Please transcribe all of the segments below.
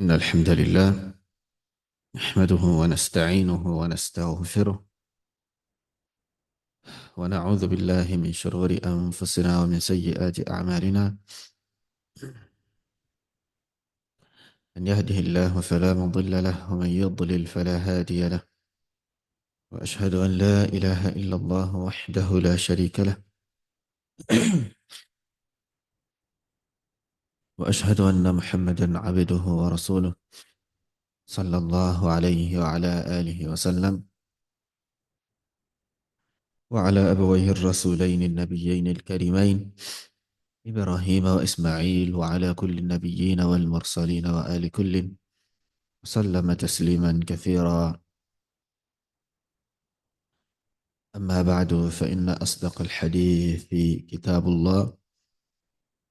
إن الحمد لله نحمده ونستعينه ونستغفره ونعوذ بالله من شرور أنفسنا ومن سيئات أعمالنا. من يهده الله فلا مضل له ومن يضلل فلا هادي له، وأشهد أن لا إله إلا الله وحده لا شريك له وأشهد أن محمدا عبده ورسوله صلى الله عليه وعلى آله وسلم، وعلى أبويه الرسولين النبيين الكريمين إبراهيم وإسماعيل، وعلى كل النبيين والمرسلين وآل كل، وسلم تسليما كثيرا. أما بعد، فإن أصدق الحديث كتاب الله،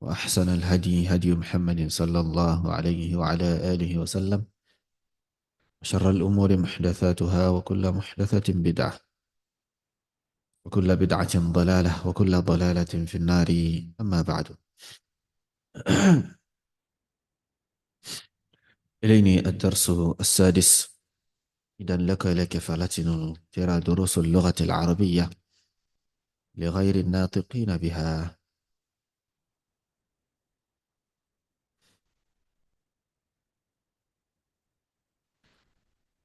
وأحسن الهدي هدي محمد صلى الله عليه وعلى آله وسلم، وشر الأمور محدثاتها، وكل محدثة بدعة، وكل بدعة ضلالة، وكل ضلالة في النار. أما بعد إليني الدرس السادس. إذا لك فلتن ترى دروس اللغة العربية لغير الناطقين بها.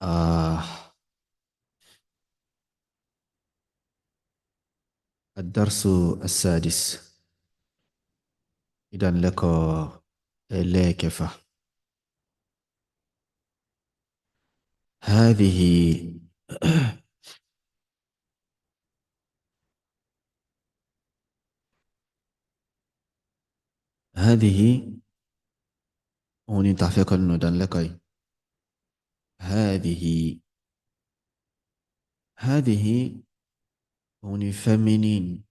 آه الدرس السادس. إذا لك هذه هذه هوني تعفيق الندن لك. هذه هذه هوني فمنين.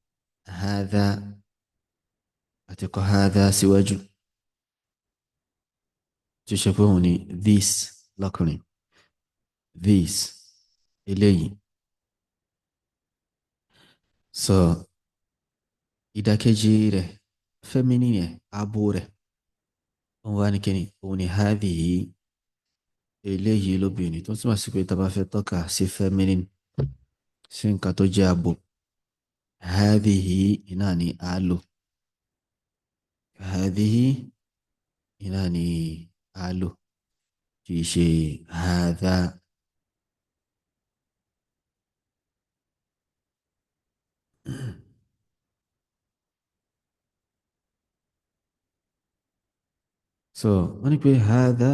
هذا أتك هذا سواج تشبهني this لكني this إلي. so ìdàkejì rẹ̀ feminine yẹn abo rẹ̀ òun wá ní kíni, òun ní hadhihi, eléyìí lóbìnrin, tó túmọ̀ sí pé tá a bá fẹ́ tọ́ka sí feminine, sí nǹkan tó jẹ́ abo, hadhihi iná ni a lò. hadhihi iná ni a lò, kì í ṣe hadha. so wọ́n ní pé hadha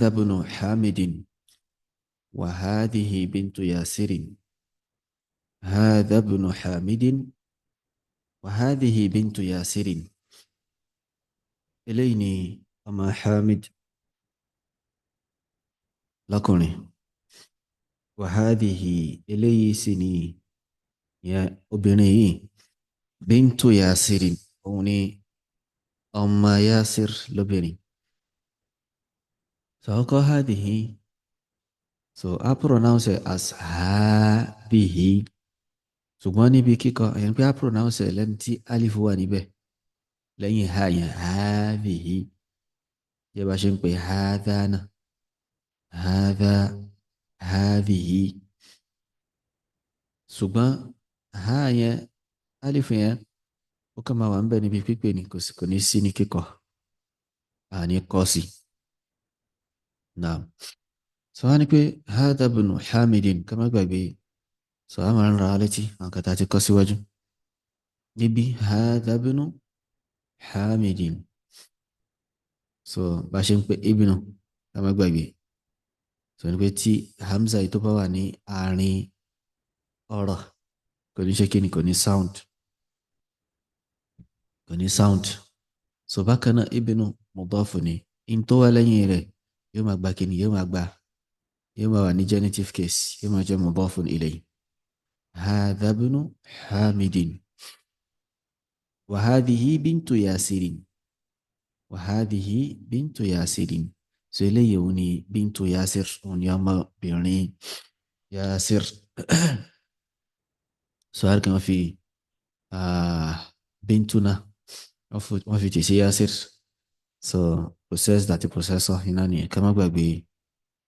ibnu hamidin wa hadhihi bintu yasirin. hadha ibnu hamidin wa hadhihi bintu yasirin. eléyìí ni ọmọ hamid lọ́kùnrin. wa hadhihi eléyìí sì ni obìnrin yìí, bintu yasirin, òun ni ọmọ yasir lóbìnrin. so ọkọ hadhihi, so I pronounce it as hadhihi, ṣùgbọ́n níbi kíkọ ẹ̀yìn pé I pronounce it lẹ́ni tí alif wà níbẹ̀ lẹ́yìn ha yẹn, hadhihi. yẹ bá ṣe ń pè hadha náà, hadha, hadhihi. ṣùgbọ́n ha yẹn, alif yẹn, ó kàn máa wà ń bẹ̀ níbi pípé ni, kò ní sí ní kíkọ, àní kọ́ sí. náà so wá ní pé hadha ibnu hamidin, ká má gbàgbé. so a máa ń ra létí àwọn kan tá a ti kọ́ síwájú níbi hadha ibnu hamidin. so bá ṣe ń pè ibnu, ká má gbàgbé. so ní pé tí hamza yìí tó bá wà ní àárín ọ̀rọ̀, kò ní ṣe kíni, kò ní sound, kò ní sound. so bákan náà ibnu mudafu ni, in tó wà lẹ́yìn rẹ̀ yóò máa gba kíni, yóò máa wà ní genitive case, yóò máa jẹ́ mudafun ilayhi. hadha ibnu hamidin wa hadhihi bintu yasirin, wa hadhihi bintu yasirin. so eléyìí òun ni bintu yasir, òun ni ọmọbìnrin yasir. so àrùn kan fi bíntu náà wọ́n fi tì sí yasir. so possessed àti possessor iná nìyẹn ká má gbàgbé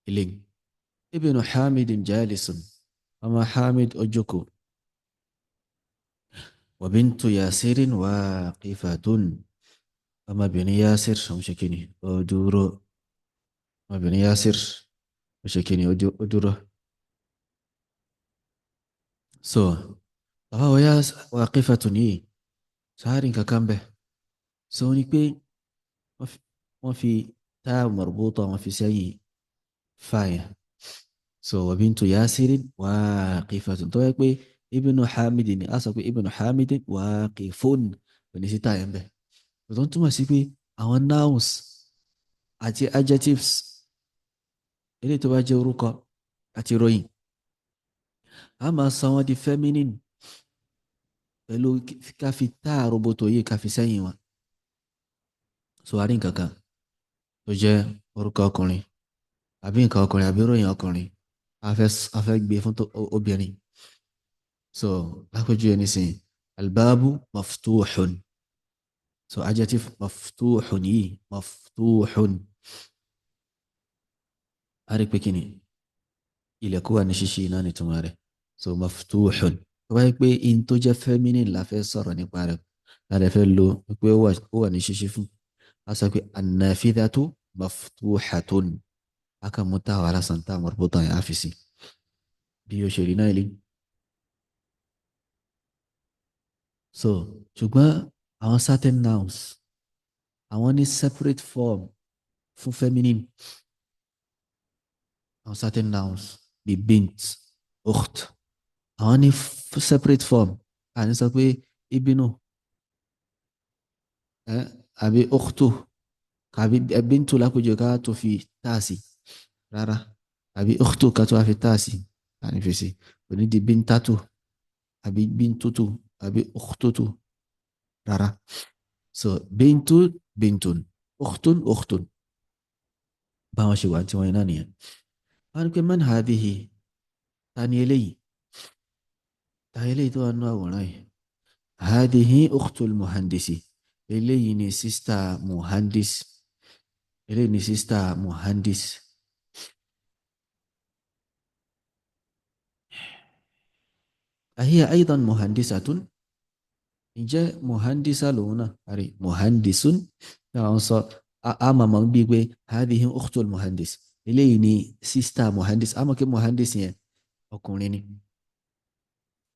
eléyìí. ibnu hamid jalisun ọmọ hamid ó jókòó. wa bintu yasirin waqifatun ọmọbìnrin yasir ó ṣe kíni ó dúró. ọmọbìnrin yasir ó ṣe kíni ó dúró. so bàbá wa waqifatun yìí sáárì kankan bẹ́ẹ̀ so ní pé wọ́n fi táà marbuta wọ́n fi sẹ́yìn fáyà. so wa bintu yasirin waqifatun tó yẹ pé ibnu hamidin ni a sọ pé ibnu hamidin waqifun kò ní sí táyà ń bẹ̀. tó ń túmọ̀ sí pé àwọn nouns àti adjectives eléyìí tó bá jẹ́ orúkọ àti ìròyìn a máa sọ wọ́n di feminine pẹ̀lú ká fi táà roboto yìí ká fi sẹ́yìn wọn. so a rí nǹkan kan tó jẹ́ orúkọ ọkùnrin àbí nǹkan ọkùnrin àbí ìròyìn ọkùnrin a fẹ́ gbé fún obìnrin. so lápẹjù ẹni sìn albabu maftuhun. so adjective maftuhun yìí maftuhun a rí pé kíni ilẹ̀kùn wà ní ṣíṣí iná ní túmọ̀ rẹ̀. so maftuhun tó bá yẹ pé in tó jẹ́ feminine la fẹ́ sọ̀rọ̀ nípa rẹ̀ láti fẹ́ lo pé ó wà ní ṣíṣí fún a sọ pé annafidhatu maftuhatun aka mú táwọn alásán táwọn marbuta yẹn á fi sí bí ó ṣe rí náà ilé. so ṣùgbọ́n àwọn certain nouns àwọn ní separate form fún feminine. àwọn certain nouns bíi bint ukht àwọn ní separate form àní sọ pé ibinu àbí ukhtu àbí bintu lápèjọ ká tó fi táàsì rárá àbí ukhtu ká tó wá fi táàsì àní fi sí òní di bintatu àbí bintutu àbí ukhtutu rárá. so bintu bintun ukhtun ukhtun báwọn ṣe wà tí wọ́n iná nìyẹn. wọ́n ní pé man hadhihi ta ni eléyìí ta eléyìí tó wà nínú àwòrán yìí. hadhihi ukhtul muhandisi eléyìí ni sista muhandis eléyìí ni sista muhandis. ahiya aidan muhandisatun ǹjẹ́ muhandisa lòun náà àrí muhandisun náà sọ àmàmà ń bí pé hadhihi ukhtul muhandis eléyìí ni sista muhandis àmọ́ kí muhandis yẹn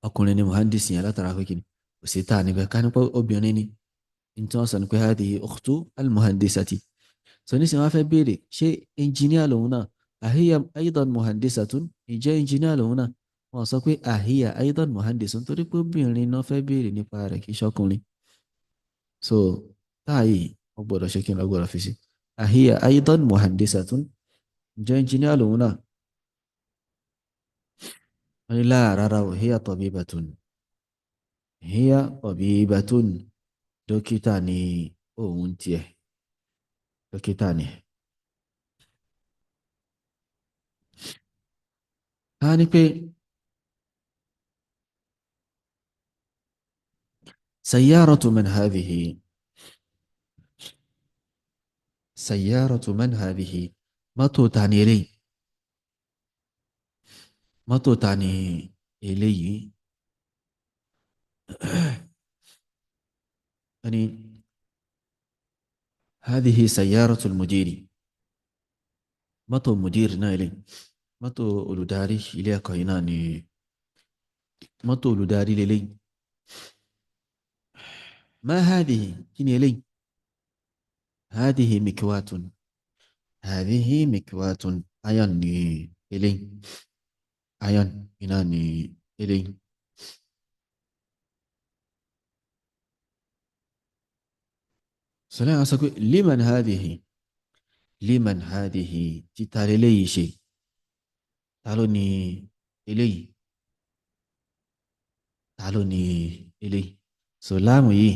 ọkùnrin ni muhandis yẹn látara pé kìíní kò sí táà níbẹ̀ ká nípa obìnrin ni tí wọ́n sọ ní pé hadhihi ukhtu al-muhandisati. so nísìnyí wọ́n fẹ́ béèrè ṣé engineer lòun náà ahiya aidan muhandisatun ǹjẹ́ engineer lòun náà wọ́n sọ pé ahiya aidan muhandisun torí pé obìnrin náà fẹ́ béèrè nípa rẹ̀ kì í ṣọkùnrin. so táàyè wọ́n gbọ́dọ̀ ṣe kí n lọ gbọ́dọ̀ fi sí ahiya aidan muhandisatun ǹjẹ́ engineer lòun náà wọ́n ní rárá o hiya tabibatun hiya tabibatun dókítà ni òun tiẹ̀ dókítà ni. a ní pé sayyaratu man hadhihi sayyaratu man hadhihi mọ́tò ta ni eléyìí mọ́tò ta ni eléyìí. يعني هذه سيارة المدير mọ́tò مدير náà ilé mọ́tò olùdarí ilé ẹ̀kọ́ yìí náà ni mọ́tò olùdarí lélẹ̀. ما هذه kí ni eléyìí هذه مكواة هذه مكواة iron ni eléyìí iron iná ni eléyìí. sọlá sọ pé liman hadhihi títa eléyìí ṣe ta ló ní eléyìí ta ló ní eléyìí. so láàmù yìí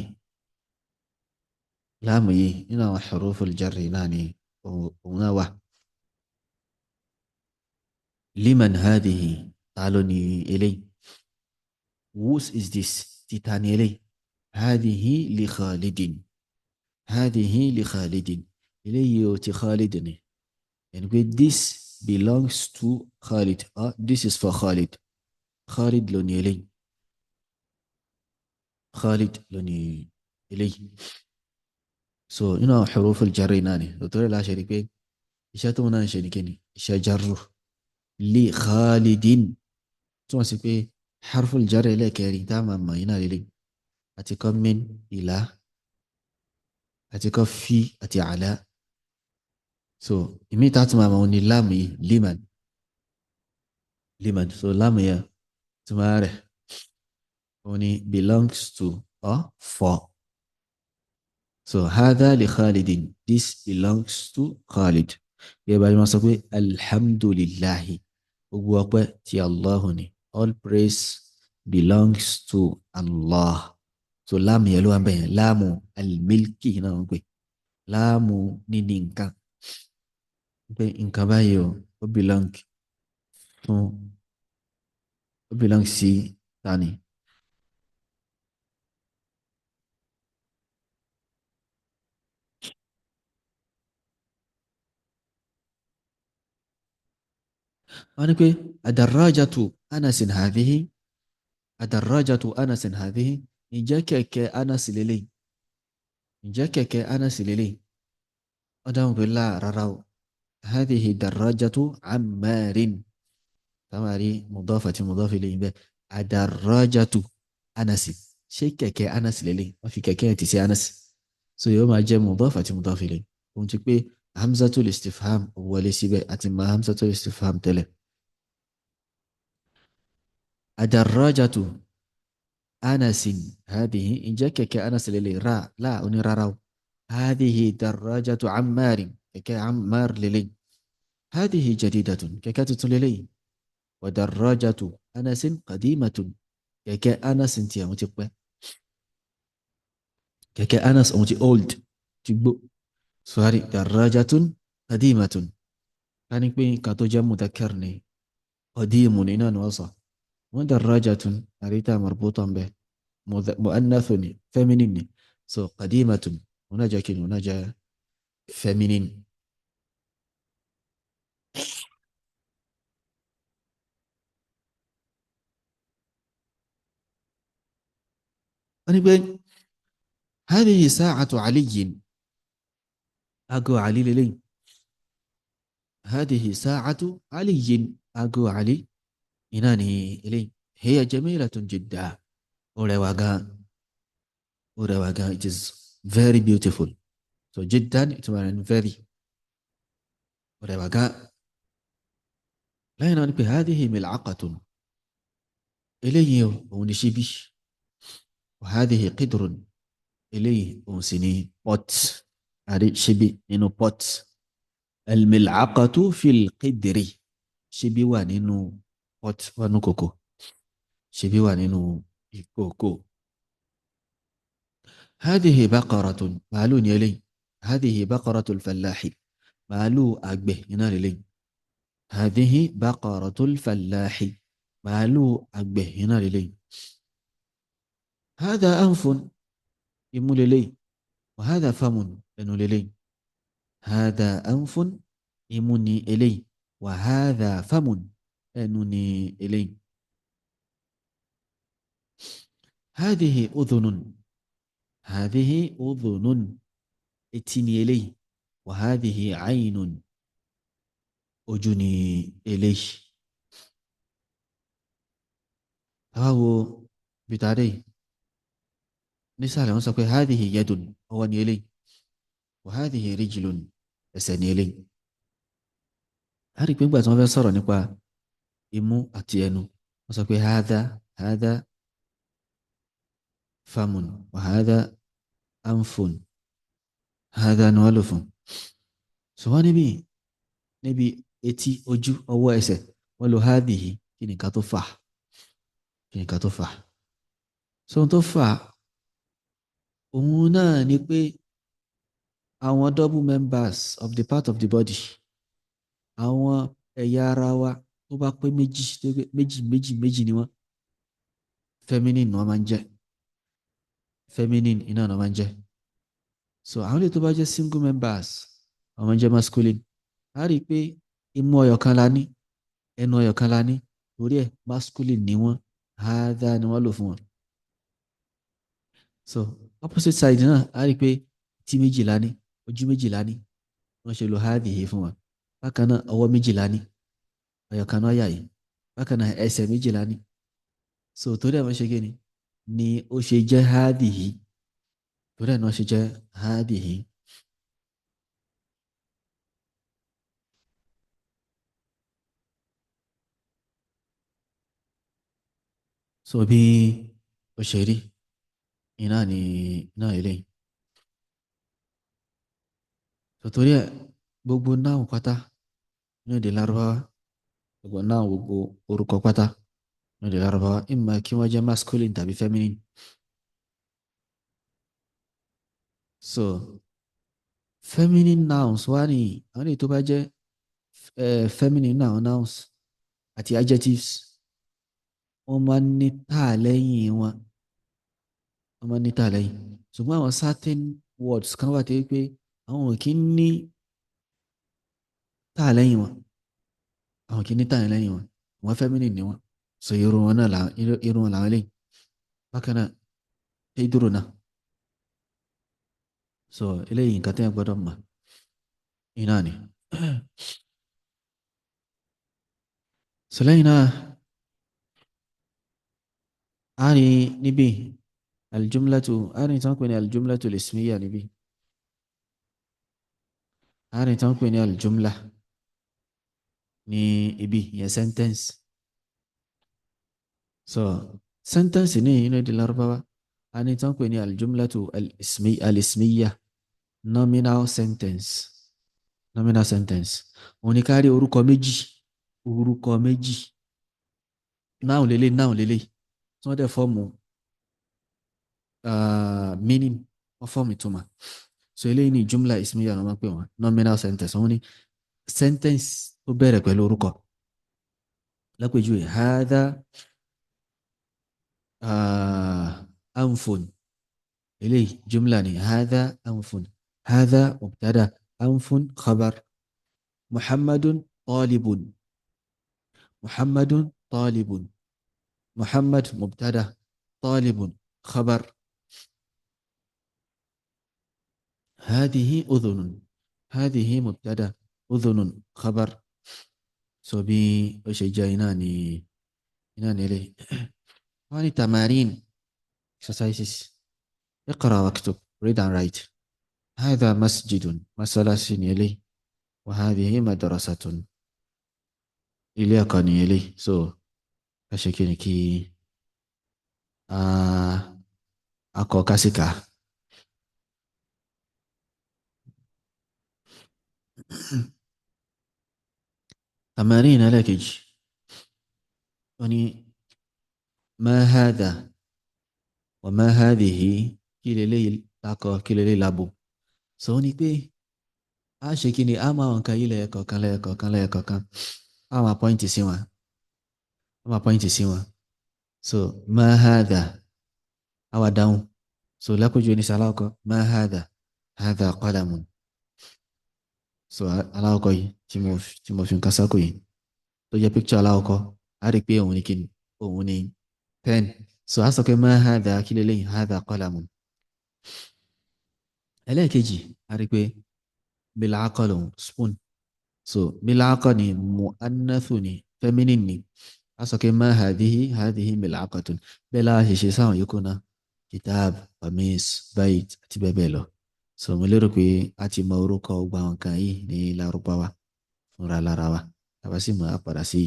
nínú àwọn huruful jarri náà ni òun náà wà. liman hadhihi ta ló ní eléyìí whose is this títa ní eléyìí hadhihi li khalidin hadhihi li khalidin eléyìí o ti Khalid ni ẹni pé this belongs to Khalid this is for Khalid Khalid ló ní eléyìí Khalid ló ní eléyìí so nínú àwọn huruful jarri náà ni lọ́tọ́rẹ́ láṣẹ rí pé iṣẹ́ tó náà ń ṣe ní kíni iṣẹ́ jarru li Khalidin tí wọ́n sì pé harful jarri ẹlẹ́kẹrin tá a máa mọ̀ yín náà lélẹ́yìí àti kọ́ min ìlà àti kọ́ fi àti àlá so ìmí tá a tún máa mọ̀ ní láàmù yìí liman liman so láàmù yẹn tí máa rẹ̀ òun ni belongs to or for so hadha li Khalidin this belongs to Khalid yẹ bá yẹn máa sọ pé alhamdulillahi gbogbo ọpẹ́ ti Allahu ni all praise belongs to Allah so láàmù yẹn ló wà bẹ́ẹ̀ láàmù almilki náà wọ́n pè láàmù níní nǹkan pé nǹkan báyìí o ó belong fún ó belong sí tani wọ́n ní pé adarajatu anasin hadhihi adarajatu anasin hadhihi ǹjẹ́ kẹ̀kẹ́ anasi lélẹ́yìí ǹjẹ́ kẹ̀kẹ́ anasi lélẹ́yìí ó dáhùn pé láà rárá o hadhihi darajatu ammarin tamari mudaf àti mudaf ilayhi bẹ́ẹ̀ adarajatu anasi ṣé kẹ̀kẹ́ anasi lélẹ́yìí wọ́n fi kẹ̀kẹ́ ẹ̀ ti sí anasi so yóò máa jẹ́ mudaf àti mudaf ilayhi ohun ti pé hamzatul istifham wọlé síbẹ̀ àti ma hamzatul istifham tẹ́lẹ̀ adarajatu anasin hadihi ǹjẹ́ kẹ̀kẹ́ anas lélẹ̀ ra láà oní rárá o hadihi darajatu ammarin kẹ̀kẹ́ ammar lélẹ̀ hadihi jadidatun kẹ̀kẹ́ tuntun lélẹ̀ wa darajatu anasin qadimatun kẹ̀kẹ́ anasin tí àwọn ti pẹ́ kẹ̀kẹ́ anas àwọn ti old ti gbó sorry darajatun qadimatun ká ní pé nǹkan tó jẹ́ mudhakkar ni qadimun ní náà ni wọ́n sọ wọ́n darajatun àríta marbutan bẹ́ẹ̀ مؤنث feminine so قديمة هنا جاء كلمة هنا جاء feminine أنا هذه ساعة علي أقو علي للي هذه ساعة علي أقو علي إناني إلي هي جميلة جدا ورواقان it is very beautiful so جدا it means very ورواقان لا ينعني هذه ملعقة إلي ونشبه وهذه قدر إليه ونسني بوت هذه شبي إنه بوت الملعقة في القدر شبي وانينو بوت وانو كوكو شبي وانينو كوكو هذه بقرة مالو يلي هذه بقرة الفلاح مالو أكبه ينال لي هذه بقرة الفلاح مالو أكبه ينال لي هذا أنف يمول لي وهذا فم ينول لي هذا أنف يمني إلي وهذا فم ينني إلي هذه أذن هذه أذن اتني إلي وهذه عين أجني إلي هاو بتاري نسأل ونسأل هذه يد هو إلي وهذه رجل ẹsẹ̀ إلي a rí pé nígbà tí wọ́n fẹ́ sọ̀rọ̀ nípa imú àti ẹnu wọ́n sọ pé هذا فم وهذا أنف هذا ni wọ́n lò fún ṣùgbọ́n níbi etí ojú ọwọ́ ẹsẹ̀ wọ́n lo هذه kí nìkan tó fà so ohun tó fà òun náà ni pé àwọn double members of the part of the body àwọn ẹ̀yà ara wa tó bá pé méjì ni wọ́n feminine ni wọ́n máa ń jẹ́ feminine iná ni wọ́n máa ń jẹ́ so àwọn ilé tó bá jẹ́ single members àwọn máa ń jẹ́ masculine. A rí i pé imú ọyọ̀kan la ní, ẹnu ọyọ̀kan la ní, torí ẹ̀ masculine ni wọ́n, hadha ni wọ́n lò fún wọn. So opposite side náà a rí i pé etí méjìlá ní, ojú méjìlá ní, wọ́n ṣe lo hadhihi fún wọn. Bákan náà ọwọ́ méjìlá ní, ọ̀yọ̀kan náà yà yìí. Bákan náà ẹsẹ̀ méjìlá ní. So torí ẹ̀ wọ́n ṣe kí ni ó ṣe jẹ́ hadhihi, torí ẹ̀ náà ṣe jẹ́ hadhihi. So bí ó ṣe rí iná ni iná eléyìí. So torí ẹ̀ gbogbo náà pátá ní èdè Lárúbáwá, gbogbo náà gbogbo orúkọ pátá ní èdè Lárúbáwá ìmọ̀ kí wọ́n jẹ́ masculine tàbí feminine. So feminine nouns wá ní àwọn èyí tó bá jẹ́ feminine nouns àti adjectives wọ́n máa ń ní tà lẹ́yìn wọn, wọ́n máa ń ní tà lẹ́yìn. Ṣùgbọ́n àwọn certain words kan wà tó yẹ pé àwọn ò kí ń ní tà lẹ́yìn wọn, àwọn kì í ní tà lẹ́yìn wọn, wọ́n feminine ni wọn. So irun wọn náà irun wọn làwọn eléyìí. Bákan náà hidru náà. So eléyìí nǹkan tẹ́ ẹ gbọ́dọ̀ mọ̀ iná ni. So lẹ́yìn náà a ní níbí aljumlatu, a ní tán pè ní aljumlatu lismiya níbí, a ní tán pè ní aljumla ní ibi yẹn sentence. So sentence ní inú èdè Lárúbáwá a ní tán pè ní aljumlatu alismiya, nominal sentence. Nominal sentence òun ni ká rí orúkọ méjì noun lélẹ̀ tí wọ́n dẹ̀ fọ́ọ̀mù meaning, wọ́n fọ́ọ̀mù ìtumọ̀. So eléyìí ni jumla ismiya ló máa ń pè wọ́n, nominal sentence. Òun ni sentence tó bẹ̀rẹ̀ pẹ̀lú orúkọ. Lápèjúwe hadha anfun, eléyìí jumla ni hadha anfun. Hadha mubtada, anfun khabar. Muhammadun talibun, Muhammadun talibun. محمد مبتدا، طالب خبر. هذه أذن، هذه مبتدا، أذن خبر. So bí ó ṣe jẹ́ iná ni eléyìí. Wọ́n ní tamarin, exercises. اقرأ واكتب, read and write. هذا مسجد, masalasi ni eléyìí. وهذه مدرسة, ilé ẹ̀kọ́ ni eléyìí. So ká ṣe kí ni kí akọ kásíkà. تمارين لكج يعني ما هذا وما هذه كل ليل تاكو كل ليل لابو. سوني بي a ṣe kí ni a máa wọn kan ilẹ̀ lẹ́ẹ̀kọ̀ọ̀kan a máa pọ́ìntì sí wọn. So ma hadha a wà dáhùn. So lápèjú ní sàlákọ̀ ma hadha, hadha qalamun. So aláwọ̀kọ̀ yìí tí mo fi ń kásákò yìí tó jẹ́ picture aláwọ̀kọ̀ a rí pé òun ni kí ni òun ni pen. So a sọ pé ma hadha kí lélẹ́yìn, hadha qalamun. ẹlẹ́ẹ̀kejì a rí pé mil'aqah lòun, spoon. So mil'aqah ni mu'annathu ni, feminine ni. A sọ pé ma hadhihi mil'aqatun. Bẹ́ẹ̀ láà ṣe sáwọn yòókù náà, kitab, qamis, bait àti bẹ́ẹ̀ bẹ́ẹ̀ lọ. So mo lérò pé a ti mọ orúkọ ọgbà nǹkan yìí ní Lárúbáwá fúnra lára wa. Tàbá sì mọ̀ á padà sí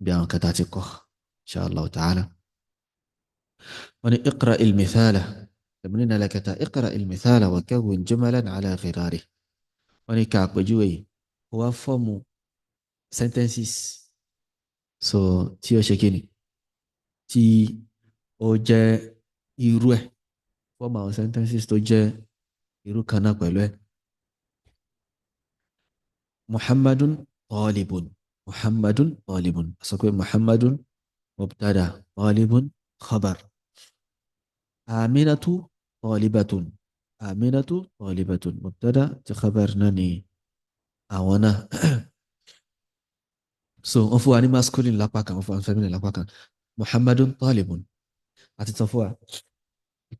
bí àwọn kan tá ti kọ́ insha Allah ta'ala. wọ́n ní iqra il-mithala, tẹ̀mínínà lẹ́kẹta iqra il-mithala wa kawwin jumalan ala ghirarih. wọ́n ní ká àpèjúwe yìí ó wá fọ́ọ̀mù sentences. So tí ó ṣe kí ni tí ó jẹ́ irú ẹ̀, fọ́ọ̀mù àwọn sentences tó jẹ́ irú kan náà pẹ̀lú ẹ̀. Muhammadun talibun, Muhammadun talibun. Sọ pé Muhammadun mubtada, talibun khabar. Aminatu talibatun, آمنة طالبة مبتدأ تخبرناني أوانا. So wọ́n fún wa ní masculine lápá kan wọ́n fún wa ní feminine lápá kan. Muhammadun talibun àti sọ fún wa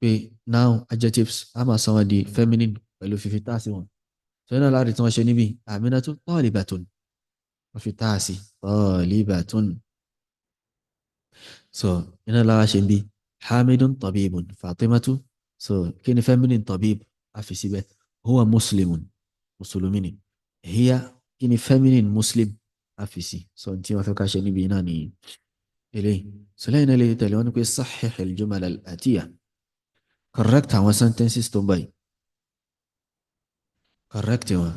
pé now adjectives a máa sọ wọn di feminine pẹ̀lú fífi tá sí wọn. So iná láti tí wọ́n ṣe níbi Aminatu talibatun wọ́n fi tá sí talibatun. So iná lára ṣe ń bí Hamidun tabibun Fatimatu. So kí ni feminine tabib a fi síbẹ̀ huwa muslimun mùsùlùmí ni. Hiya kí ni feminine muslim a fi sí. So tí wọ́n fẹ́ ká ṣe níbi iná nìyí. إليه سلينا إليه تالي وأنا كوي صحح الجمل الآتية. correct àwọn sentences tó ń báyìí. correct wọn.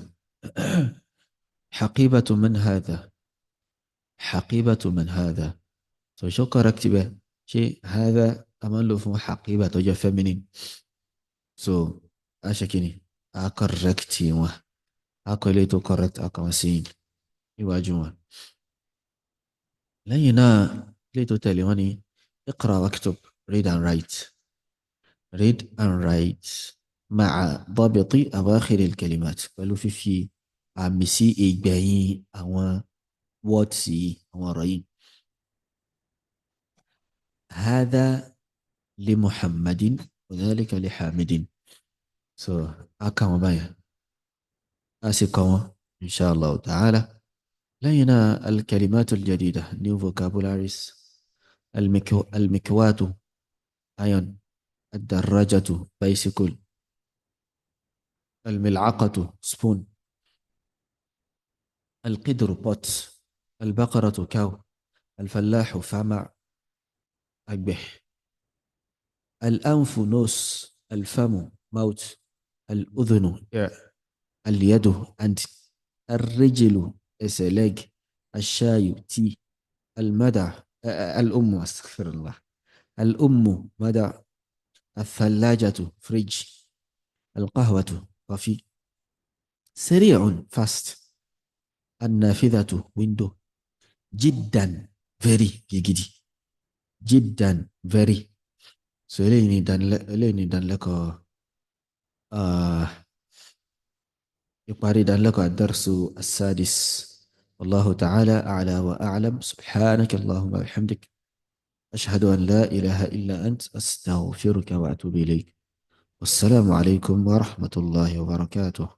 حقيبة من هذا حقيبة من هذا. so شو correct بقى شيء هذا أمان له فهو حقيبة توجه feminine. so أشكيني correct wọn أكو إليه تو correct أكو مسين يواجهون لينا إليه تو تالي واني اقرأ واكتب read and write. read and write مع ضبط أواخر الكلمات pẹ̀lú fífi àmì sí ìgbẹ̀yìn àwọn words yìí àwọn ọ̀rọ̀ yìí. هذا لمحمد وذلك لحامد. so a kà wọ́n báyìí a sì kọ́ wọn إن شاء الله تعالى. لينا الكلمات الجديدة new vocabularies. المكواة iron. الدراجة bicycle. الملعقة spoon. القدر pot. البقرة cow. الفلاح farmer أقبح. الأنف nose. الفم mouth. الأذن ear. اليد hand. الرجل is a leg. الشاي tea. المدى الأم أستغفر الله الأم مدى. الثلاجة fridge. القهوة coffee. سريع fast. النافذة window. جدا very gidi. جدا very. so eléyìí dán lẹ́kọ̀ọ́ ìparí ìdánilẹ́kọ̀ọ́ الدرس السادس. والله تعالى أعلى وأعلم. سبحانك اللهم وبحمدك أشهد أن لا إله إلا أنت أستغفرك وأتوب إليك. والسلام عليكم ورحمة الله وبركاته.